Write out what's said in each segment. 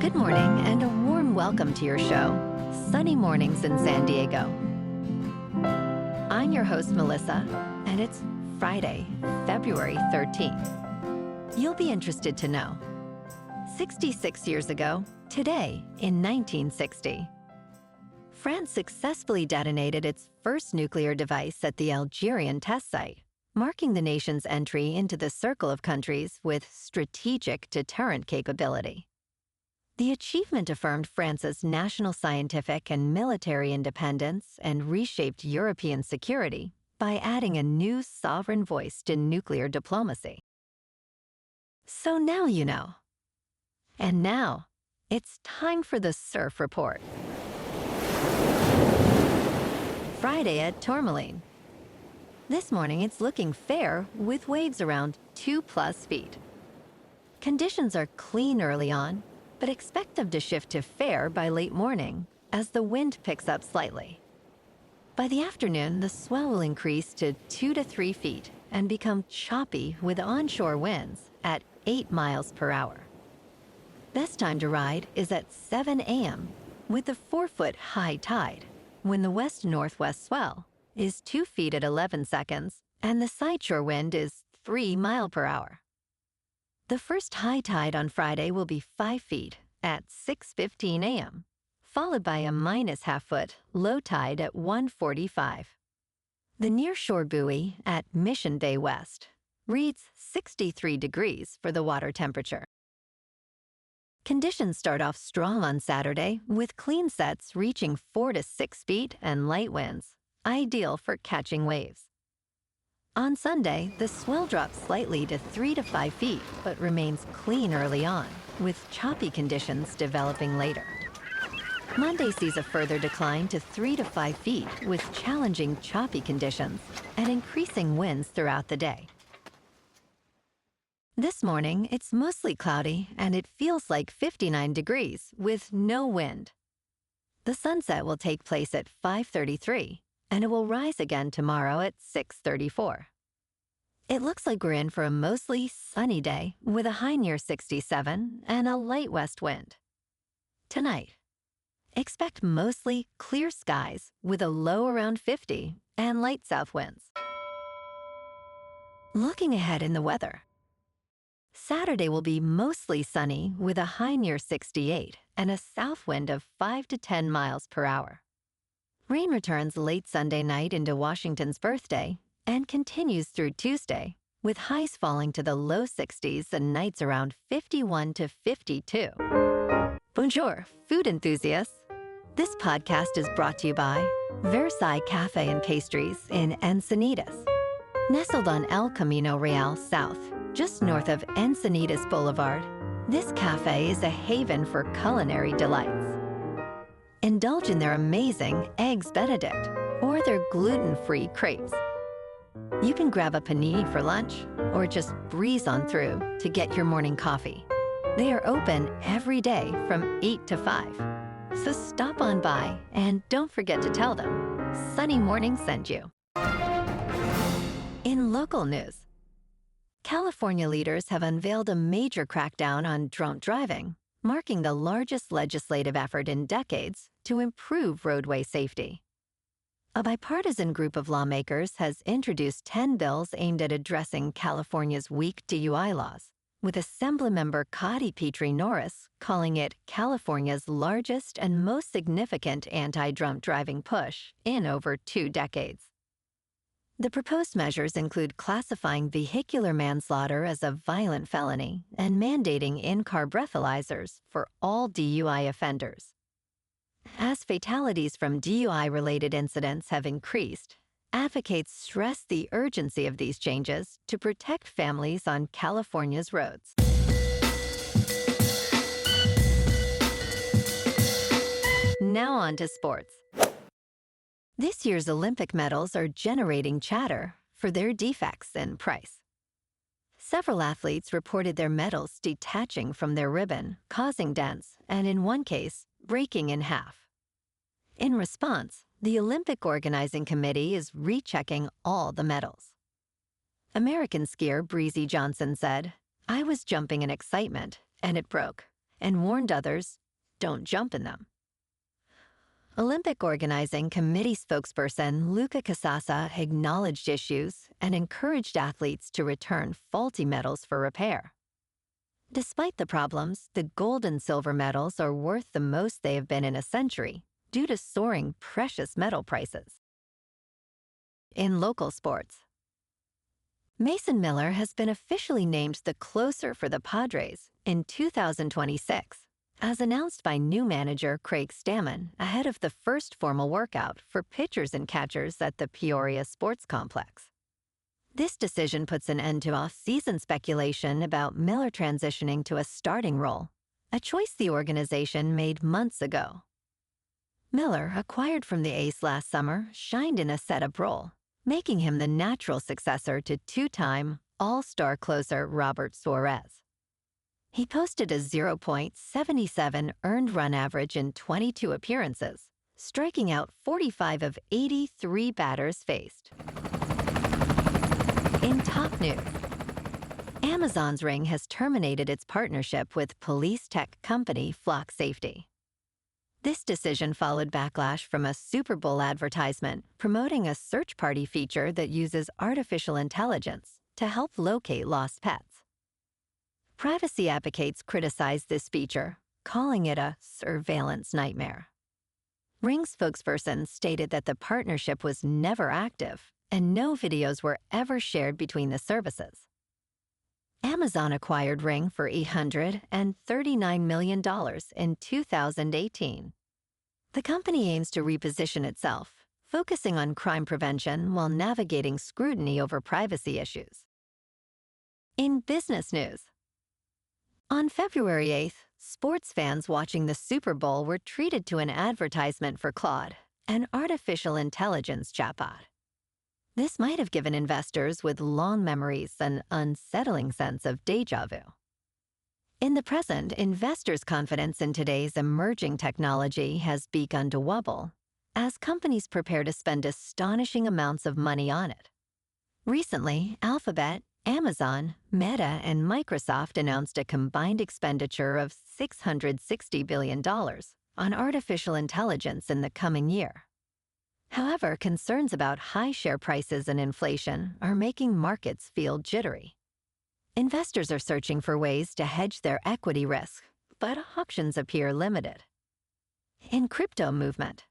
Good morning and a warm welcome to your show, Sunny Mornings in San Diego. I'm your host, Melissa, and it's Friday, February 13th. You'll be interested to know. 66 years ago, today in 1960, France successfully detonated its first nuclear device at the Algerian test site, marking the nation's entry into the circle of countries with strategic deterrent capability. The achievement affirmed France's national scientific and military independence and reshaped European security by adding a new sovereign voice to nuclear diplomacy. So now you know. And now, it's time for the Surf Report. Friday at Tourmaline. This morning it's looking fair with waves around 2+ feet. Conditions are clean early on, but expect them to shift to fair by late morning as the wind picks up slightly. By the afternoon, the swell will increase to 2 to 3 feet and become choppy with onshore winds at 8 miles per hour. Best time to ride is at 7 a.m. with the 4-foot high tide, when the west-northwest swell is 2 feet at 11 seconds and the sideshore wind is 3 miles per hour. The first high tide on Friday will be 5 feet at 6:15 a.m., followed by a -1/2 foot low tide at 1:45. The nearshore buoy at Mission Bay West reads 63 degrees for the water temperature. Conditions start off strong on Saturday with clean sets reaching 4 to 6 feet and light winds, ideal for catching waves. On Sunday, the swell drops slightly to 3 to 5 feet, but remains clean early on, with choppy conditions developing later. Monday sees a further decline to 3 to 5 feet with challenging choppy conditions and increasing winds throughout the day. This morning, it's mostly cloudy and it feels like 59 degrees with no wind. The sunset will take place at 5:33. And it will rise again tomorrow at 6:34. It looks like we're in for a mostly sunny day with a high near 67 and a light west wind. Tonight, expect mostly clear skies with a low around 50 and light south winds. Looking ahead in the weather. Saturday will be mostly sunny with a high near 68 and a south wind of 5 to 10 miles per hour. Rain returns late Sunday night into Washington's birthday and continues through Tuesday, with highs falling to the low 60s and nights around 51 to 52. Bonjour, food enthusiasts. This podcast is brought to you by Versailles Cafe and Pastries in Encinitas. Nestled on El Camino Real South, just north of Encinitas Boulevard, this cafe is a haven for culinary delights. Indulge in their amazing Eggs Benedict or their gluten-free crepes. You can grab a panini for lunch or just breeze on through to get your morning coffee. They are open every day from 8 to 5. So stop on by and don't forget to tell them Sunny Morning sent you. In local news, California leaders have unveiled a major crackdown on drunk driving, marking the largest legislative effort in decades to improve roadway safety. A bipartisan group of lawmakers has introduced 10 bills aimed at addressing California's weak DUI laws, with Assemblymember Cotty Petrie Norris calling it California's largest and most significant anti-drunk driving push in over 2 decades. The proposed measures include classifying vehicular manslaughter as a violent felony and mandating in-car breathalyzers for all DUI offenders. As fatalities from DUI-related incidents have increased, advocates stress the urgency of these changes to protect families on California's roads. Now on to sports. This year's Olympic medals are generating chatter for their defects in price. Several athletes reported their medals detaching from their ribbon, causing dents, and in one case, breaking in half. In response, the Olympic Organizing Committee is rechecking all the medals. American skier Breezy Johnson said, "I was jumping in excitement, and it broke. and warned others, don't jump in them. Olympic Organizing Committee spokesperson Luca Casassa acknowledged issues and encouraged athletes to return faulty medals for repair. Despite the problems, the gold and silver medals are worth the most they have been in a century due to soaring precious metal prices. In local sports, Mason Miller has been officially named the closer for the Padres in 2026, as announced by new manager Craig Stammen ahead of the first formal workout for pitchers and catchers at the Peoria Sports Complex. This decision puts an end to off-season speculation about Miller transitioning to a starting role, a choice the organization made months ago. Miller, acquired from the A's last summer, shined in a setup role, making him the natural successor to two-time All-Star closer Robert Suarez. He posted a 0.77 earned run average in 22 appearances, striking out 45 of 83 batters faced. In top news, Amazon's Ring has terminated its partnership with police tech company Flock Safety. This decision followed backlash from a Super Bowl advertisement promoting a search party feature that uses artificial intelligence to help locate lost pets. Privacy advocates criticized this feature, calling it a surveillance nightmare. Ring spokesperson stated that the partnership was never active and no videos were ever shared between the services. Amazon acquired Ring for $839 million in 2018. The company aims to reposition itself, focusing on crime prevention while navigating scrutiny over privacy issues. In business news, on February 8th, sports fans watching the Super Bowl were treated to an advertisement for Claude, an artificial intelligence chatbot. This might have given investors with long memories an unsettling sense of déjà vu. In the present, investors' confidence in today's emerging technology has begun to wobble as companies prepare to spend astonishing amounts of money on it. Recently, Alphabet, Amazon, Meta, and Microsoft announced a combined expenditure of $660 billion on artificial intelligence in the coming year. However, concerns about high share prices and inflation are making markets feel jittery. Investors are searching for ways to hedge their equity risk, but options appear limited. In crypto movement,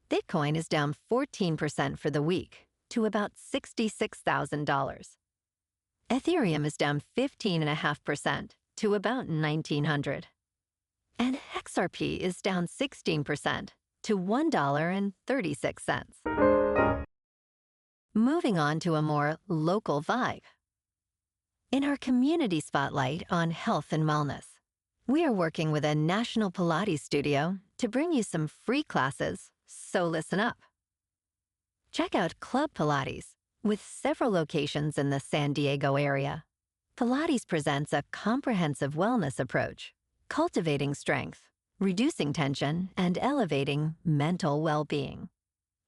Bitcoin is down 14% for the week to about $66,000. Ethereum is down 15.5% to about $1,900. And XRP is down 16% to $1.36. Moving on to a more local vibe. In our community spotlight on health and wellness, we are working with a national Pilates studio to bring you some free classes, so listen up. Check out Club Pilates, with several locations in the San Diego area. Pilates presents a comprehensive wellness approach, cultivating strength, reducing tension, and elevating mental well-being.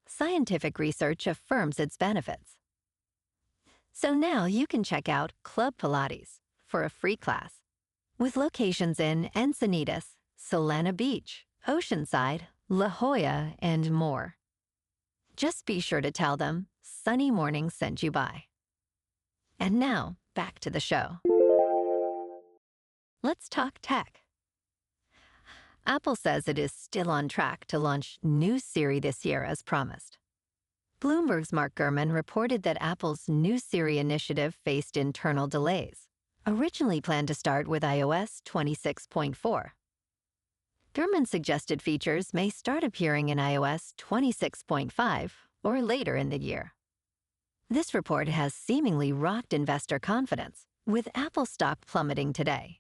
Scientific research affirms its benefits. So now you can check out Club Pilates for a free class, with locations in Encinitas, Solana Beach, Oceanside, La Jolla, and more. Just be sure to tell them Sunny Morning sent you by. And now, back to the show. Let's talk tech. Apple says it is still on track to launch new Siri this year as promised. Bloomberg's Mark Gurman reported that Apple's new Siri initiative faced internal delays, originally planned to start with iOS 26.4. Gurman suggested features may start appearing in iOS 26.5 or later in the year. This report has seemingly rocked investor confidence, with Apple stock plummeting today.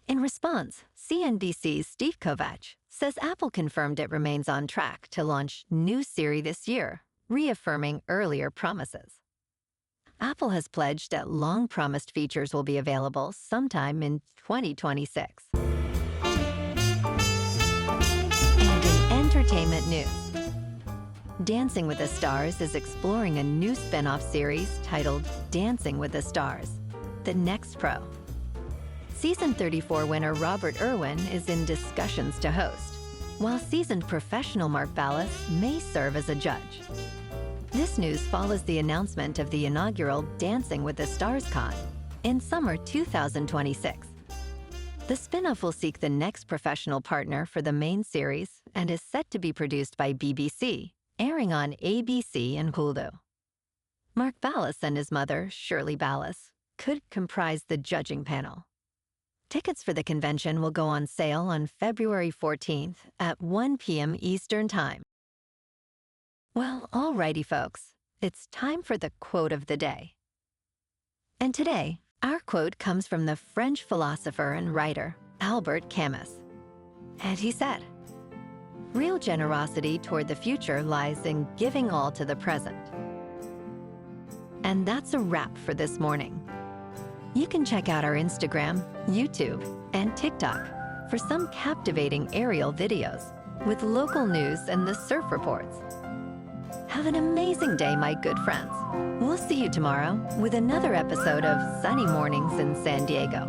In response, CNBC's Steve Kovacs says Apple confirmed it remains on track to launch new Siri this year, reaffirming earlier promises. Apple has pledged that long-promised features will be available sometime in 2026. And in entertainment news, Dancing with the Stars is exploring a new spin-off series titled Dancing with the Stars: The Next Pro. Season 34 winner Robert Irwin is in discussions to host, while seasoned professional Mark Ballas may serve as a judge. This news follows the announcement of the inaugural Dancing with the Stars Con in summer 2026. The spin-off will seek the next professional partner for the main series and is set to be produced by BBC, airing on ABC and Hulu. Mark Ballas and his mother, Shirley Ballas, could comprise the judging panel. Tickets for the convention will go on sale on February 14th at 1 p.m. Eastern Time. Well, alrighty, folks. It's time for the quote of the day. And today, our quote comes from the French philosopher and writer Albert Camus. And he said, "Real generosity toward the future lies in giving all to the present." And that's a wrap for this morning. You can check out our Instagram, YouTube, and TikTok for some captivating aerial videos with local news and the surf reports. Have an amazing day, my good friends. We'll see you tomorrow with another episode of Sunny Mornings in San Diego.